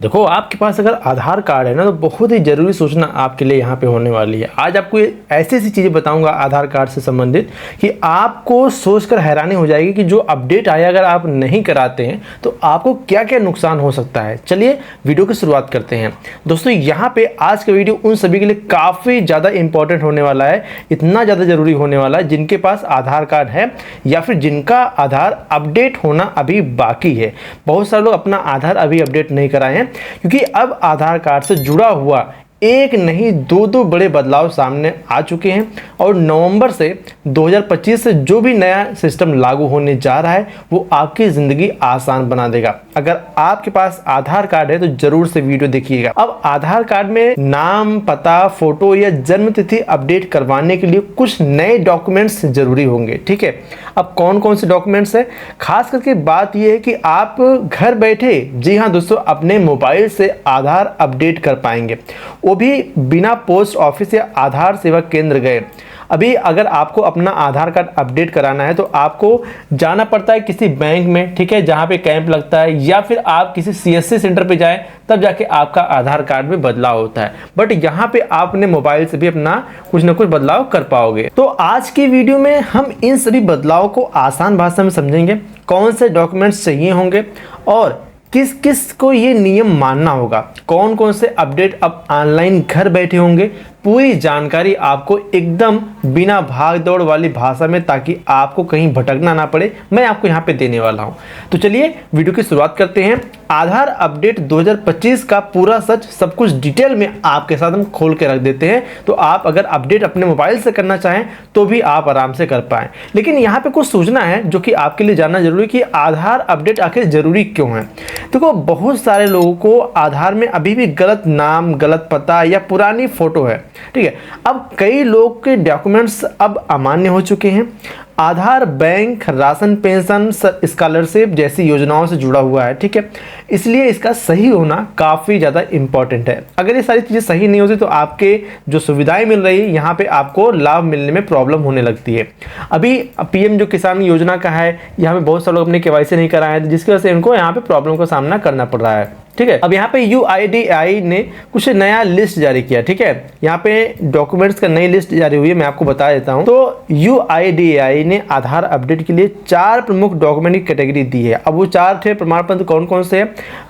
देखो, आपके पास अगर आधार कार्ड है ना तो बहुत ही ज़रूरी सूचना आपके लिए यहाँ पे होने वाली है। आज आपको ऐसी ऐसी चीज़ें बताऊंगा आधार कार्ड से संबंधित कि आपको सोचकर हैरानी हो जाएगी कि जो अपडेट आया अगर आप नहीं कराते हैं तो आपको क्या क्या नुकसान हो सकता है। चलिए वीडियो की शुरुआत करते हैं। दोस्तों, यहाँ पे आज का वीडियो उन सभी के लिए काफ़ी ज़्यादा इंपॉर्टेंट होने वाला है, इतना ज़्यादा ज़रूरी होने वाला है जिनके पास आधार कार्ड है या फिर जिनका आधार अपडेट होना अभी बाकी है। बहुत सारे लोग अपना आधार अभी अपडेट नहीं कराए हैं क्योंकि अब आधार कार्ड से जुड़ा हुआ एक नहीं दो बड़े बदलाव सामने आ चुके हैं और नवंबर से 2025 से जो भी नया सिस्टम लागू होने जा रहा है वो आपकी ज़िंदगी आसान बना देगा। अगर आपके पास आधार कार्ड है तो जरूर से वीडियो देखिएगा। अब आधार कार्ड में नाम, पता, फोटो या जन्म तिथि अपडेट करवाने के लिए कुछ नए डॉक्यूमेंट्स जरूरी होंगे। ठीक है, अब कौन कौन से डॉक्यूमेंट्स है? खास करके बात यह है कि आप घर बैठे, जी हाँ दोस्तों, अपने मोबाइल से आधार अपडेट कर पाएंगे, वो भी बिना पोस्ट ऑफिस या आधार सेवा केंद्र गए। अभी अगर आपको अपना आधार कार्ड अपडेट कराना है तो आपको जाना पड़ता है किसी बैंक में, ठीक है, जहाँ पे कैंप लगता है, या फिर आप किसी सीएससी सेंटर पे जाएं, तब जाके आपका आधार कार्ड में बदलाव होता है। बट यहाँ पे आप अपने मोबाइल से भी अपना कुछ ना कुछ बदलाव कर पाओगे। तो आज की वीडियो में हम इन सभी बदलाव को आसान भाषा में समझेंगे, कौन से डॉक्यूमेंट्स चाहिए होंगे और किस किस को ये नियम मानना होगा, कौन कौन से अपडेट अब ऑनलाइन घर बैठे होंगे। पूरी जानकारी आपको एकदम बिना भाग दौड़ वाली भाषा में, ताकि आपको कहीं भटकना ना पड़े, मैं आपको यहाँ पे देने वाला हूँ। तो चलिए वीडियो की शुरुआत करते हैं। आधार अपडेट 2025 का पूरा सच सब कुछ डिटेल में आपके साथ हम खोल के रख देते हैं, तो आप अगर अपडेट अपने मोबाइल से करना चाहें तो भी आप आराम से कर पाएं। लेकिन यहाँ पे कुछ सूचना है जो कि आपके लिए जानना जरूरी कि आधार अपडेट आखिर जरूरी क्यों है। देखो, बहुत सारे लोगों को आधार में अभी भी गलत नाम, गलत पता या पुरानी फोटो है। ठीक है, अब कई लोग के डॉक्यूमेंट्स अब अमान्य हो चुके हैं। आधार बैंक, राशन, पेंशन, स्कॉलरशिप जैसी योजनाओं से जुड़ा हुआ है। ठीक है, इसलिए इसका सही होना काफ़ी ज़्यादा इंपॉर्टेंट है। अगर ये सारी चीज़ें सही नहीं होती तो आपके जो सुविधाएं मिल रही है यहाँ पे आपको लाभ मिलने में प्रॉब्लम होने लगती है। अभी पीएम जो किसान योजना का है, यहाँ पे बहुत सारे लोग अपने केवाईसी नहीं कराए हैं, जिसकी वजह से इनको यहाँ पे प्रॉब्लम का सामना करना पड़ रहा है। ठीक है, अब यहाँ पे UIDAI ने कुछ नया लिस्ट जारी किया। ठीक है, यहाँ पे डॉक्यूमेंट्स का नई लिस्ट जारी हुई है, मैं आपको बता देता हूँ। तो UIDAI ने आधार अपडेट के लिए 4 प्रमुख डॉक्यूमेंट की कैटेगरी दी है। अब वो 4 थे प्रमाण पत्र, कौन कौन से हैं?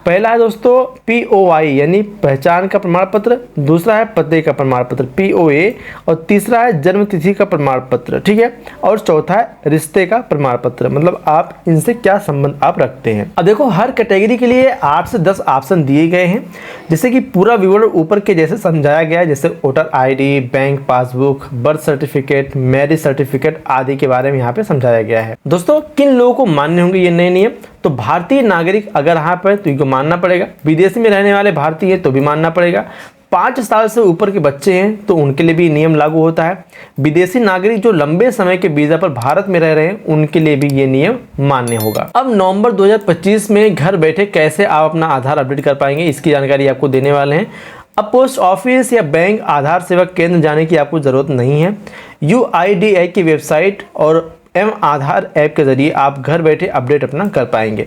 पहला है दोस्तों POI यानी पहचान का प्रमाण पत्र, दूसरा है पते का प्रमाण पत्र POA, और तीसरा है जन्म तिथि का प्रमाण पत्र। ठीक है, और चौथा है रिश्ते का प्रमाण पत्र, मतलब आप इनसे क्या संबंध आप रखते हैं। अब देखो, हर कैटेगरी के लिए 8 से 10 ऑप्शन दिए गए हैं, जैसे कि पूरा विवरण ऊपर के जैसे समझाया गया है, जैसे voter ID, bank passbook, birth certificate, marriage certificate आदि के बारे में यहाँ पे समझाया गया है। दोस्तों, किन लोगों को मान्य होंगे ये नए नियम? तो भारतीय नागरिक अगर यहाँ पर तो इनको मानना पड़ेगा, विदेशी में रहने वाले भारतीय तो भी मानना पड़ेगा, 5 साल से ऊपर के बच्चे हैं तो उनके लिए भी नियम लागू होता है, विदेशी नागरिक जो लंबे समय के वीजा पर भारत में रह रहे हैं उनके लिए भी ये नियम मान्य होगा। अब नवंबर 2025 में घर बैठे कैसे आप अपना आधार अपडेट कर पाएंगे, इसकी जानकारी आपको देने वाले हैं। अब पोस्ट ऑफिस या बैंक, आधार सेवा केंद्र जाने की आपको ज़रूरत नहीं है। UIDAI की वेबसाइट और आधार ऐप के जरिए आप घर बैठे अपडेट अपना कर पाएंगे।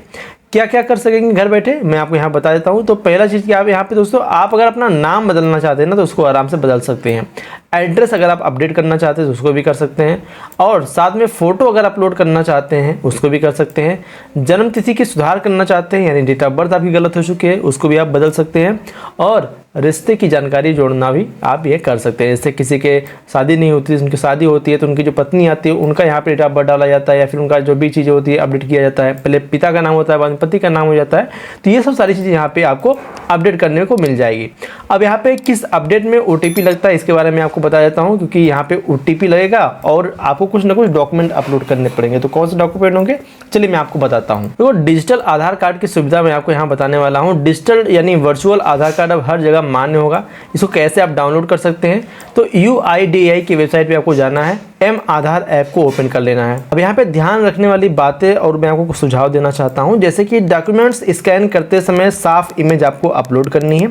क्या क्या कर सकेंगे घर बैठे, मैं आपको यहाँ बता देता हूँ। तो पहला चीज़ कि आप यहाँ पे दोस्तों, आप अगर अपना नाम बदलना चाहते हैं ना तो उसको आराम से बदल सकते हैं। एड्रेस अगर आप अपडेट करना चाहते हैं तो उसको भी कर सकते हैं, और साथ में फ़ोटो अगर अपलोड करना चाहते हैं उसको भी कर सकते हैं। जन्म तिथि की सुधार करना चाहते हैं, यानी डेट ऑफ बर्थ आपकी गलत हो चुकी है, उसको भी आप बदल सकते हैं। और रिश्ते की जानकारी जोड़ना भी आप ये कर सकते हैं। जैसे किसी के शादी नहीं होती, उनकी शादी होती है तो उनकी जो पत्नी आती है उनका यहाँ पे डेट ऑफ बर्थ डाला जाता है, या फिर उनका जो भी चीज़ें होती है अपडेट किया जाता है। पहले पिता का नाम होता है, बाद में पति का नाम हो जाता है। तो ये सब सारी चीज़ें यहाँ पे आपको अपडेट करने को मिल जाएगी। अब यहाँ पे किस अपडेट में OTP लगता है इसके बारे में आपको बता देता हूँ, क्योंकि यहाँ पे OTP लगेगा और आपको कुछ ना कुछ डॉक्यूमेंट अपलोड करने पड़ेंगे। तो कौन से डॉक्यूमेंट होंगे, चलिए मैं आपको बताता हूँ। तो डिजिटल आधार कार्ड की सुविधा मैं आपको यहाँ बताने वाला हूँ। डिजिटल यानी वर्चुअल आधार कार्ड अब हर जगह मान्य होगा। इसको कैसे आप डाउनलोड कर सकते हैं? तो UIDAI की वेबसाइट पे आपको जाना है, आधार ऐप को ओपन कर लेना है। अब यहाँ पे ध्यान रखने वाली बातें और मैं आपको कुछ सुझाव देना चाहता हूँ, जैसे कि डॉक्यूमेंट्स स्कैन करते समय साफ इमेज आपको अपलोड करनी है।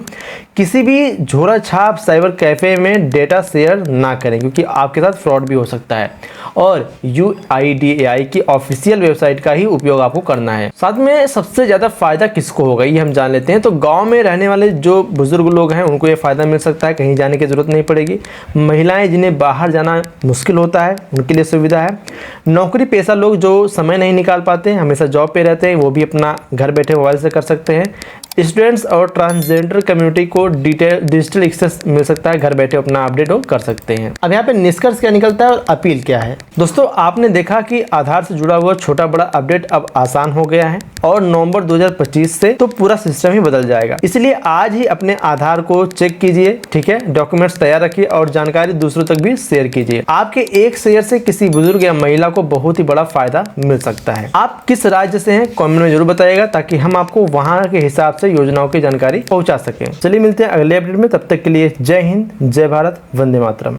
किसी भी झोरा छाप साइबर कैफ़े में डेटा शेयर ना करें क्योंकि आपके साथ फ्रॉड भी हो सकता है। और UIDAI की ऑफिशियल वेबसाइट का ही उपयोग आपको करना है। साथ में सबसे ज़्यादा फ़ायदा किसको होगा ये हम जान लेते हैं। तो गांव में रहने वाले जो बुजुर्ग लोग हैं उनको ये फ़ायदा मिल सकता है, कहीं जाने की ज़रूरत नहीं पड़ेगी। महिलाएं जिन्हें बाहर जाना मुश्किल होता है उनके लिए सुविधा है। नौकरी पेशा लोग जो समय नहीं निकाल पाते, हमेशा जॉब पे रहते हैं, वो भी अपना घर बैठे मोबाइल से कर सकते हैं। स्टूडेंट्स और ट्रांसजेंडर कम्युनिटी को डिजिटल एक्सेस मिल सकता है, घर बैठे अपना अपडेट कर सकते हैं। अब यहाँ पे निष्कर्ष क्या निकलता है और अपील क्या है। दोस्तों आपने देखा कि आधार से जुड़ा हुआ छोटा बड़ा अपडेट अब आसान हो गया है और नवंबर 2025 से तो पूरा सिस्टम ही बदल जाएगा। इसलिए आज ही अपने आधार को चेक कीजिए, ठीक है, डॉक्यूमेंट्स तैयार रखिए और जानकारी दूसरों तक भी शेयर कीजिए। आपके एक शेयर से किसी बुजुर्ग या महिला को बहुत ही बड़ा फायदा मिल सकता है। आप किस राज्य से हैं कमेंट में जरूर बताइएगा ताकि हम आपको वहां के हिसाब से योजनाओं की जानकारी पहुंचा सकें। चलिए मिलते हैं अगले अपडेट में, तब तक के लिए जय हिंद, जय भारत, वंदे मातरम।